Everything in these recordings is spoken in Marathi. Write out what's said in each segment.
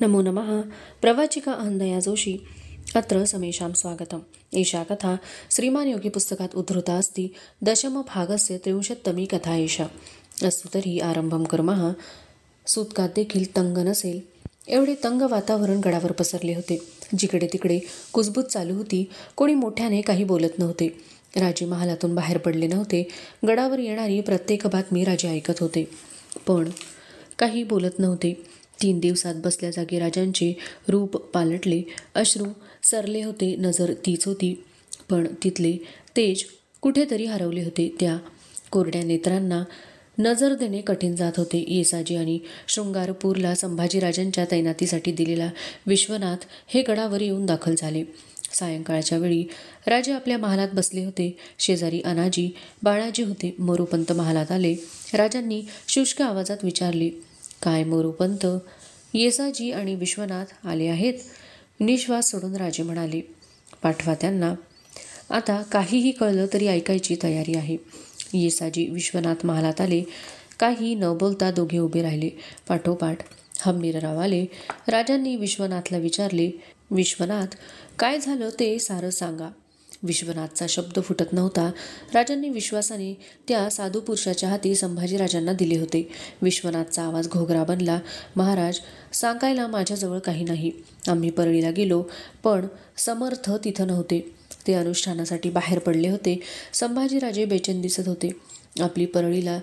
नमो नमः। प्रवाचिका अहंदया जोशी अत्र समेषां स्वागतम्। एषा कथा श्रीमान योगी पुस्तकात उद्धृता अस्ति। दशमभागस्य 63मी कथा एषा। अस्तु तर्हि आरंभं कुर्मः। सूतकात देखील तंग नसेल एवढे तंग वातावरण गडावर पसरले होते। जिकडे तिकडे कुजबूज चालू होती। कोणी मोठ्याने काही बोलत नव्हते। राजे महालातून बाहेर पडले नव्हते। गडावर येणारी प्रत्येक बातमी राजे ऐकत होते, पण काही बोलत नव्हते। 3 दिवसात बसल्या जागी राजांचे रूप पालटले, अश्रू सरले होते, नजर तीच होती, पण तिथले तेज कुठेतरी हरवले होते। त्या कोरड्या नेत्रांना नजर देणे कठीण जात होते। येसाजी आणि शृंगारपूरला संभाजीराजांच्या तैनातीसाठी दिलेला विश्वनाथ हे गडावर येऊन दाखल झाले। सायंकाळच्या वेळी राजे आपल्या महालात बसले होते। शेजारी अनाजी बाळाजी होते। मोरोपंत महालात आले। राजांनी शुष्क आवाजात विचारले, काय मोरोपंत, येसाजी आणि विश्वनाथ आले आहेत? निश्वास सोडून राजे म्हणाले, पाठवा त्यांना। आता काहीही कळलं तरी ऐकायची तयारी आहे। येसाजी विश्वनाथ महालात आले। काही न बोलता दोघे उभे राहिले। पाठोपाठ हंबीरराव आले। राजांनी विश्वनाथला विचारले, विश्वनाथ, काय झालं ते सारं सांगा। विश्वनाथचा शब्द फुटत नव्हता। राजांनी विश्वासाने त्या साधू पुरुषाच्या हाती संभाजीराजांना दिले होते। विश्वनाथचा आवाज घोगरा बनला, महाराज, सांगायला माझ्याजवळ काही नाही। आम्ही परळीला गेलो, पण समर्थ तिथं नव्हते। ते अनुष्ठानासाठी बाहेर पडले होते। संभाजीराजे बेचैन दिसत होते। आपली परळीला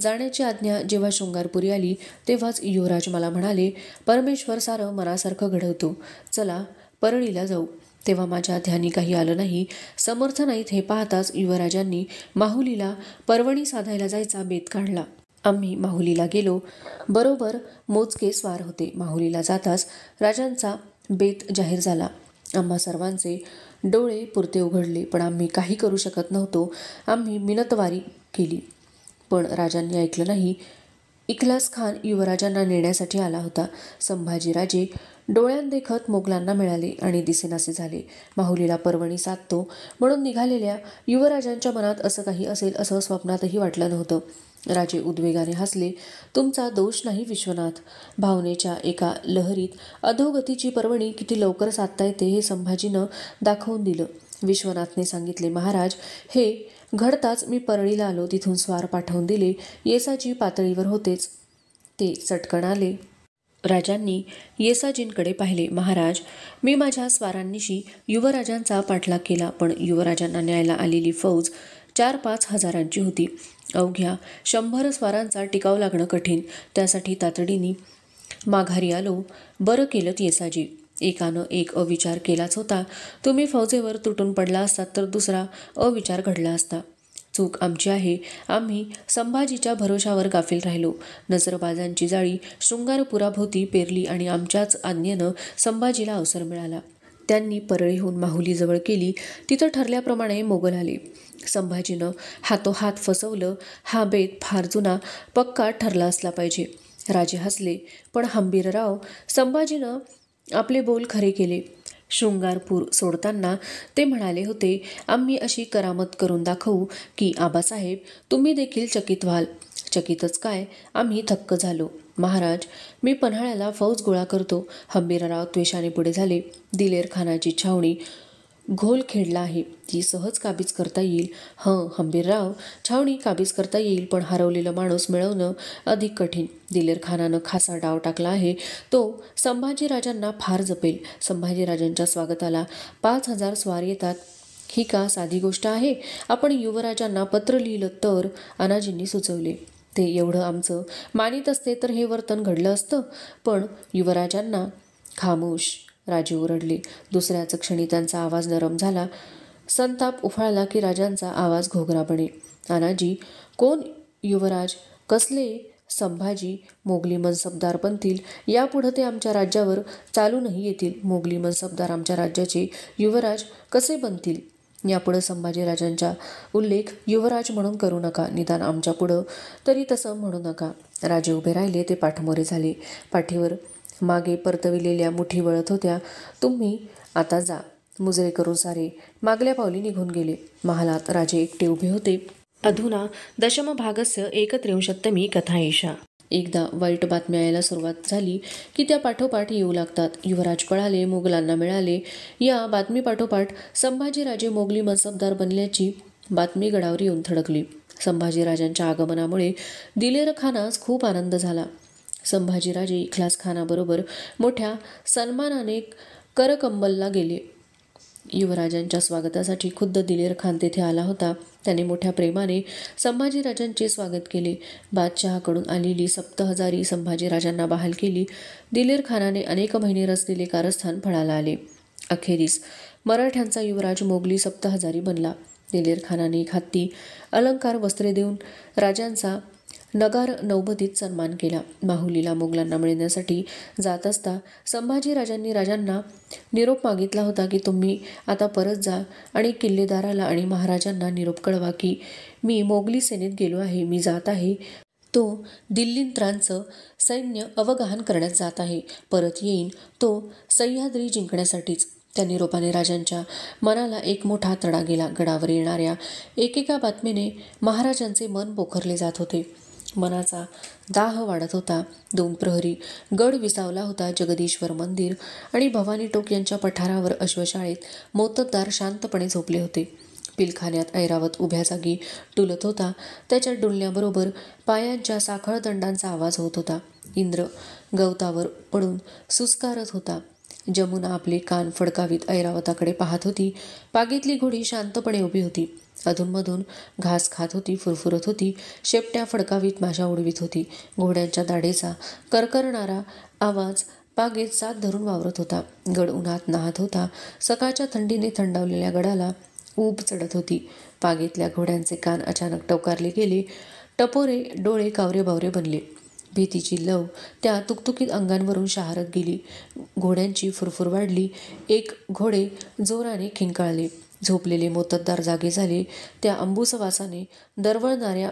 जाण्याची आज्ञा जेव्हा शृंगारपुरी आली तेव्हाच युवराज मला म्हणाले, परमेश्वर सारं मनासारखं घडवतो, चला परळीला जाऊ। तेव्हा माझ्या ध्यानी काही आलं नाही। समर्थ नाहीत हे पाहताच युवराजांनी माहुलीला पर्वणी साधायला जायचा बेत काढला। आम्ही माहुलीला गेलो। बरोबर मोजके स्वार होते। माहुलीला जाताच राजांचा बेत जाहीर झाला। आम्हा सर्वांचे डोळे पुरते उघडले, पण आम्ही काही करू शकत नव्हतो। आम्ही मिनतवारी केली, पण राजांनी ऐकलं नाही। इखलास खान युवराजांना नेण्यासाठी आला होता। संभाजीराजे डोळ्यांदेखत मोगलांना मिळाले आणि दिसेनासे झाले। माहुलीला पर्वणी साधतो म्हणून निघालेल्या युवराजांच्या मनात असं काही असेल असं स्वप्नातही वाटलं नव्हतं। राजे उद्वेगाने हसले, तुमचा दोष नाही विश्वनाथ। भावनेच्या एका लहरीत अधोगतीची पर्वणी किती लवकर साधता येते हे संभाजीनं दाखवून दिलं। विश्वनाथने सांगितले, महाराज, हे घडताच मी परळीला आलो। तिथून स्वार पाठवून दिले। येसाजी पातळीवर होतेच, ते चटकन आले। राजांनी येसाजींकडे पाहिले, महाराज, मी माझ्या स्वारांनिशी युवराजांचा पाठलाग केला, पण युवराजांना न्यायला आलेली फौज 4-5 हजारांची होती। अवघ्या 100 स्वारांचा टिकाव लागणं कठीण, त्यासाठी तातडीने माघारी आलो। बरं केलं येसाजी, एकानं एक अविचार केलाच होता। तुम्ही फौजेवर तुटून पडला असतात तर दुसरा अविचार घडला असता। चूक आमची आहे। आम्ही संभाजीच्या भरोशावर गाफील राहिलो। नजरबाजांची जाळी शृंगारपुराभोवती पेरली आणि आमच्याच आज्ञेनं संभाजीला अवसर मिळाला। त्यांनी परळीहून माहुली जवळ केली। तिथं ठरल्याप्रमाणे मोगल आले। संभाजीनं हातोहात फसवलं। हा बेत फार जुना पक्का ठरला असला पाहिजे। राजे हसले, पण हंबीरराव संभाजीनं आपले बोल खरे केले। शृंगारपूर सोडताना ते म्हणाले होते, आम्ही अशी करामत करून दाखवू की आबासाहेब तुम्ही देखील चकित व्हाल। चकितच काय, आम्ही थक्क झालो। महाराज, मी पन्हाळ्याला फौज गोळा करतो। हंबीरराव त्वेषाने पुढे झाले। दिलेर खानाची छावणी घोल खेळला आहे, ती सहज काबीज करता येईल। हंबीरराव, छावणी काबीज करता येईल, पण हरवलेला माणूस मिळवणं अधिक कठीण। दिलेर खानानं खासा डाव टाकला आहे, तो संभाजीराजांना फार जपेल। संभाजीराजांच्या स्वागताला 5000 स्वार येतात, ही का साधी गोष्ट आहे? आपण युवराजांना पत्र लिहिलं तर, अनाजींनी सुचवले। ते एवढं आमचं मानित असते तर हे वर्तन घडलं असतं, पण युवराजांना खामोश। राजे ओरडले। दुसऱ्याच क्षणी त्यांचा आवाज नरम झाला। संताप उफाळला की राजांचा आवाज घोगरा बने, अनाजी, कोण युवराज? कसले संभाजी? मोगली मनसबदार बनतील, यापुढं ते आमच्या राज्यावर चालूनही येतील। मोगली मनसबदार आमच्या राज्याचे युवराज कसे बनतील? यापुढं संभाजीराजांचा उल्लेख युवराज म्हणून करू नका, निदान आमच्या पुढं तरी तसं म्हणू नका। राजे उभे राहिले, ते पाठमोरे झाले। पाठीवर मागे परतविलेल्या मुठी वळत होत्या। तुम्ही आता जा। मुजरे करून सारे मागल्या पावली निघून गेले। महालात राजे एकटे उभे होते। अधुना दशमभागस्य 61मी कथा एषा। एकदा वाईट बातम्या यायला सुरुवात झाली की त्या पाठोपाठ येऊ लागतात. युवराज पळाले, मोगलांना मिळाले. या बातमीपाठोपाठ संभाजीराजे मोगली मनसबदार बनल्याची बातमी गडावर येऊन थडकली. संभाजीराजांच्या आगमनामुळे दिलेर खानास खूप आनंद झाला. संभाजीराजे इख्लास खानाबरोबर मोठ्या सन्मानाने करकंबलला गेले. युवराजांच्या स्वागतासाठी खुद्द दिलेर खान तेथे आला होता. त्याने मोठ्या प्रेमाने संभाजीराजांचे स्वागत केले. बादशहाकडून आलेली 7,000 संभाजीराजांना बहाल केली. दिलेर खानाने अनेक महिने रचलेले कारस्थान फळाला आले. अखेरीस मराठ्यांचा युवराज मोगली 7,000 बनला. दिलेर खानाने एक हत्ती, अलंकार, वस्त्रे देऊन राजांचा नगार नौबतीत सन्मान केला. माहुलीला मोगलांना मिळण्यासाठी जात असता संभाजीराजांनी राजांना निरोप मागितला होता की तुम्ही आता परत जा आणि किल्लेदाराला आणि महाराजांना निरोप कळवा की मी मोगली सेनेत गेलो आहे, मी जात आहे. तो दिल्लींत्रांचं सैन्य अवगाहन करण्यात जात आहे. परत येईन तो सह्याद्री जिंकण्यासाठीच. त्या निरोपाने राजांच्या मनाला एक मोठा तडा गेला. गडावर येणाऱ्या एकेका बातमीने महाराजांचे मन पोखरले जात होते. मनाचा दाह वाढत होता. 2 प्रहरी गड विसावला होता. जगदीश्वर मंदिर आणि भवानी टोक यांच्या पठारावर अश्वशाळेत मोत्तद्दार शांतपणे झोपले होते. पिलखान्यात ऐरावत उभ्या जागी डुलत होता. त्याच्या डुलण्याबरोबर पायांच्या साखळ दंडांचा आवाज होत होता. इंद्र गवतावर पडून सुस्कारत होता. जमुना आपले कान फडकावीत ऐरावताकडे पाहत होती. पागीतली घोडी शांतपणे उभी होती. अधूनमधून घास खात होती, फुरफुरत होती. शेपट्या फडकावीत माशा उडवीत होती. घोड्यांच्या दाढेचा करकरणारा आवाज बागेत साथ धरून वावरत होता. गड उन्हात नाहत होता. सकाळच्या थंडीने थंडावलेल्या गडाला ऊब चढत होती. बागेतल्या घोड्यांचे कान अचानक टवकारले गेले. टपोरे डोळे कावरे-बावरे बनले. भीतीची लव त्या तुकतुकीत अंगांवरून शहारत गेली. घोड्यांची फुरफुर वाढली. एक घोडे जोराने खिंकाळले. झोपलेले मोत्तद्दार जागे झाले. त्या अंबूस वासाने दरवळणाऱ्या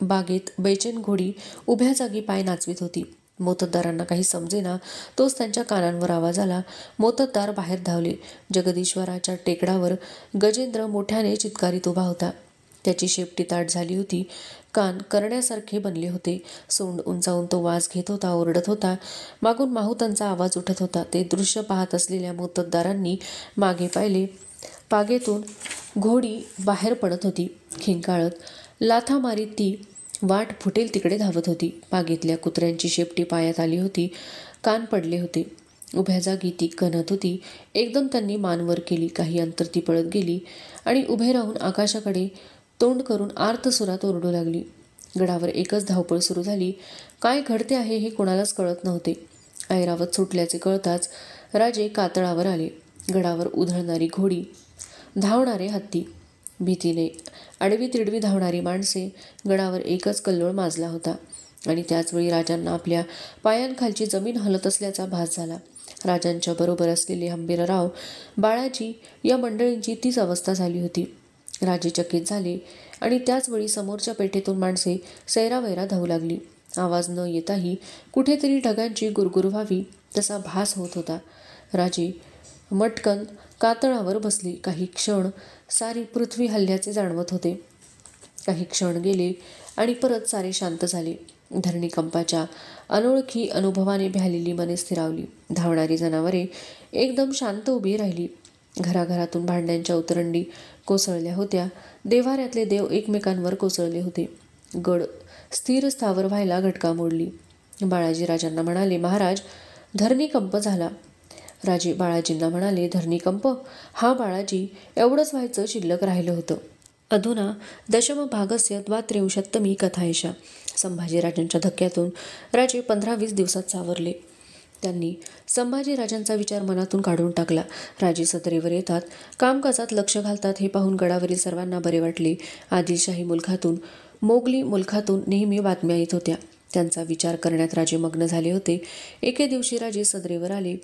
बागेत बेचैन घोडी उभ्या जागी पाय नाचवीत होती. मोत्तद्दारांना काही समजेना. तोच त्यांच्या कानांवर आवाज आला. मोत्तद्दार बाहेर धावले. जगदीश्वराच्या टेकडावर गजेंद्र मोठ्याने चित्कारीत उभा होता. त्याची शेपटी ताठ झाली होती. कान करण्यासारखे बनले होते. सोंड उंचावून तो वास घेत होता, ओरडत होता. मागून माहुतांचा आवाज उठत होता. ते दृश्य पाहत असलेल्या मोत्तद्दारांनी मागे पाहिले. बागेतून घोडी बाहेर पडत होती. खिंकाळत, लाथा मारीत ती वाट फुटेल तिकडे धावत होती. बागेतल्या कुत्र्यांची शेपटी पायात आली होती. कान पडले होते. उभ्या जागी ती कणत होती. एकदम त्यांनी मान वर केली. काही अंतर ती पळत गेली आणि उभे राहून आकाशाकडे तोंड करून आर्त सुरात ओरडू लागली. गडावर एकच धावपळ सुरू झाली. काय घडते आहे हे कोणालाच कळत नव्हते. ऐरावत सुटल्याचे कळताच राजे कातळावर आले. गडावर उधळणारी घोडी, धावणारे हत्ती, भीतीने आडवी तिडवी धावणारी माणसे, गडावर एकच कल्लोळ माजला होता. आणि त्याचवेळी राजांना आपल्या पायांखालची जमीन हलत असल्याचा भास झाला. राजांच्या बरोबर असलेले हंबीरराव, बाळाजी या मंडळींची तीच अवस्था झाली होती. राजे चकित झाले आणि त्याचवेळी समोरच्या पेठेतून माणसे सैरावैरा धावू लागली. आवाज न येताही कुठेतरी ढगांची गुरगुर व्हावी तसा भास होत होता. राजे मटकन कातळावर बसली. काही क्षण सारी पृथ्वी हल्ल्याचे जाणवत होते. काही क्षण गेले आणि परत सारे शांत झाले. धरणीकंपाच्या अनोळखी अनुभवाने भ्यालेली मने स्थिरावली. धावणारी जनावरे एकदम शांत उभी राहिली. घराघरातून भांड्यांच्या उतरंडी कोसळल्या होत्या. देव्हाऱ्यातले देव एकमेकांवर कोसळले होते. गड स्थिर स्थावर व्हायला घटका मोडली. बाळाजी राजांना म्हणाले, महाराज, धरणीकंप झाला. राजे बाळाजींना म्हणाले, धरणीकंप? हा बाळाजी, एवढंच व्हायचं शिल्लक राहिलं होतं. अधुना दशमभागस्य द्वात्रिंशत्तमी कथा एषा. संभाजीराजांच्या धक्क्यातून राजे 15-20 दिवसात सावरले. त्यांनी संभाजीराजांचा विचार मनातून काढून टाकला. राजे सत्रेवर येतात, कामकाजात लक्ष घालतात हे पाहून गडावरील सर्वांना बरे वाटले. आदिलशाही मुलखातून, मोगली मुलखातून नेहमी बातम्या येत होत्या. त्यांचा विचार करण्यात राजे मग्न झाले होते. एके दिवशी राजे सदरेवर आले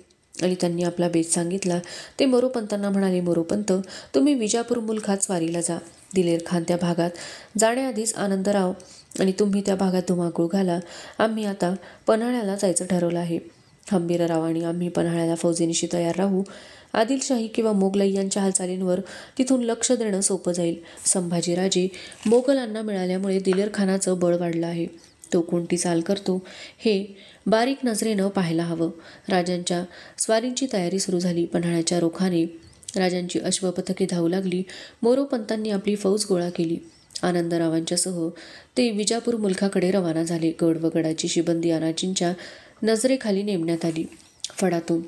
आणि त्यांनी आपला बेत सांगितला. ते मोरोपंतांना म्हणाले, मोरोपंत, तुम्ही विजापूर मुलखात स्वारीला जा. दिलेर खान त्या भागात जाण्याआधीच आनंदराव आणि तुम्ही त्या भागात धुमाकूळ घाला. आम्ही आता पन्हाळ्याला जायचं ठरवलं आहे. हंबीरराव आणि आम्ही पन्हाळ्याला फौजेनिशी तयार राहू. आदिलशाही किंवा मोगलाई यांच्या हालचालींवर तिथून लक्ष देणं सोपं जाईल. संभाजीराजे मोगलांना मिळाल्यामुळे दिलेर खानाचं बळ वाढलं आहे. तो कोणती चाल करतो हे बारीक नजरेनं पाहायला हवं. राजांच्या स्वारींची तयारी सुरू झाली. पन्हाळ्याच्या रोखाने राजांची अश्वपथके धावू लागली. मोरोपंतांनी आपली फौज गोळा केली. आनंदरावांच्यासह ते विजापूर मुलखाकडे रवाना झाले. गड व गडाची शिबंदी अनाजींच्या नजरेखाली नेमण्यात आली. फडातून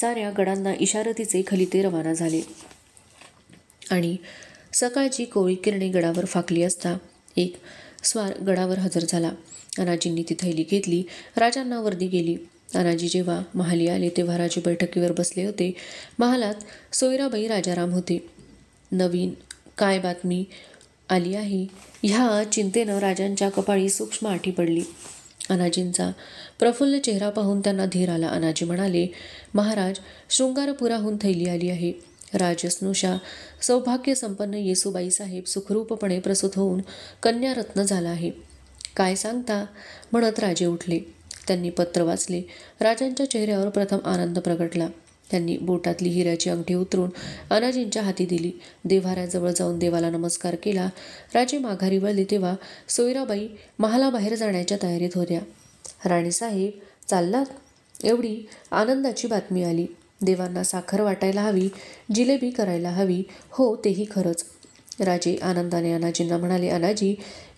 साऱ्या गडांना इशारतीचे खलिते रवाना झाले आणि सकाळची कोळी किरणे गडावर फाकली असता एक स्वार गडावर हजर झाला. अनाजींनी ती थैली घेतली. राजांना वर्दी गेली. अनाजी जेव्हा महाली आले तेव्हा राजे बैठकीवर बसले होते. महालात सोयराबाई राजाराम होते. नवीन काय बातमी आली आहे ह्या चिंतेनं राजांच्या कपाळी सूक्ष्म आठी पडली. अनाजींचा प्रफुल्ल चेहरा पाहून त्यांना धीर आला. अनाजी म्हणाले, महाराज, शृंगारपुराहून थैली आली आहे. राजस्नुषा सौभाग्य संपन्न येसूबाई साहेब सुखरूपपणे प्रसूत होऊन कन्यारत्न झाला आहे. काय सांगता म्हणत राजे उठले. त्यांनी पत्र वाचले. राजांच्या चेहऱ्यावर प्रथम आनंद प्रगटला. त्यांनी बोटातली हिऱ्याची अंगठी उतरून अनाजींच्या हाती दिली. देव्हाऱ्याजवळ जाऊन देवाला नमस्कार केला. राजे माघारी वळले तेव्हा सोयराबाई महालाबाहेर जाण्याच्या तयारीत होत्या. राणीसाहेब चाललात? एवढी आनंदाची बातमी आली. देवांना साखर वाटायला हवी, जिलेबी करायला हवी. हो, तेही खरंच. राजे आनंदाने अनाजींना म्हणाले, अनाजी,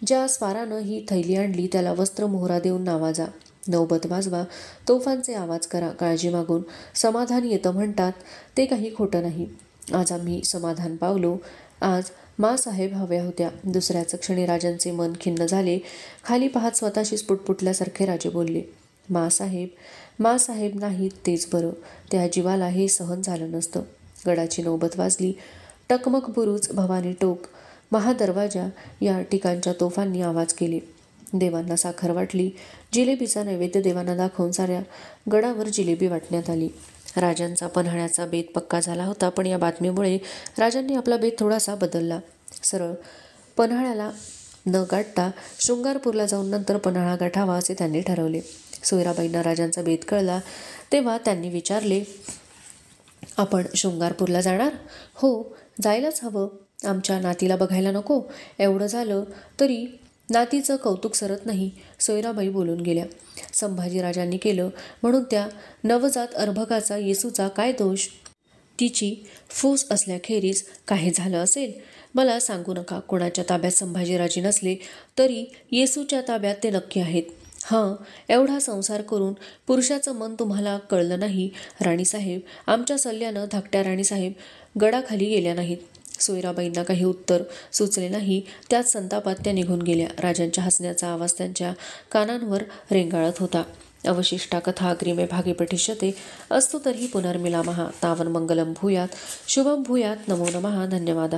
ज्या स्वारानं ही थैली आणली त्याला वस्त्र मोहरा देऊन नावाजा. नौबत वाजवा, तोफांचे आवाज करा. काळजी मागून समाधान येतं म्हणतात, ते काही खोटं नाही. आज आम्ही समाधान पावलो. आज माँसाहेब हव्या होत्या. दुसऱ्याच क्षणी राजांचे मन खिन्न झाले. खाली पाहत स्वतःशीच पुटपुटल्यासारखे राजे बोलले, माँसाहेब नाहीत तेच बरं. त्या जीवाला हे सहन झालं नसतं. गडाची नौबत वाजली. टकमक बुरुज, भवानी टोक, महादरवाजा या ठिकाणच्या तोफांनी आवाज केले. देवांना साखर वाटली. जिलेबीचा नैवेद्य देवांना दाखवून साऱ्या गडावर जिलेबी वाटण्यात आली. राजांचा पन्हाळ्याचा बेत पक्का झाला होता, पण या बातमीमुळे राजांनी आपला बेत थोडासा बदलला. सरळ पन्हाळ्याला न गाठता शृंगारपूरला जाऊन नंतर पन्हाळा गाठावा असे त्यांनी ठरवले. सोयराबाईंना राजांचा बेत कळला तेव्हा त्यांनी विचारले, आपण शृंगारपूरला जाणार? हो, जायलाच हवं. आमच्या नातीला बघायला नको? एवढं झालं तरी नातीचं कौतुक सरत नाही. सोयराबाई बोलून गेल्या. संभाजीराजांनी केलं म्हणून त्या नवजात अर्भकाचा येसूचा काय दोष? तिची फूस असल्याखेरीज काही झालं असेल? मला सांगू नका. कोणाच्या ताब्यात संभाजीराजे नसले तरी येसूच्या ताब्यात ते नक्की आहेत. हां, एवढा संसार करून पुरुषाचं मन तुम्हाला कळलं नाही? राणीसाहेब, आमच्या सल्ल्यानं धाकट्या राणीसाहेब गडाखाली गेल्या नाहीत. सोयराबाईंना काही उत्तर सुचले नाही. त्याच संतापात त्या निघून गेल्या. राजांच्या हसण्याचा आवाज त्यांच्या कानांवर रेंगाळत होता. अवशिष्टा कथा अग्रिमे भागे पठिष्यते. अस्तु तर्हि पुनर्मिलामः. तावन् मंगलं भूयात्, शुभं भूयात्. नमो नमः. धन्यवाद.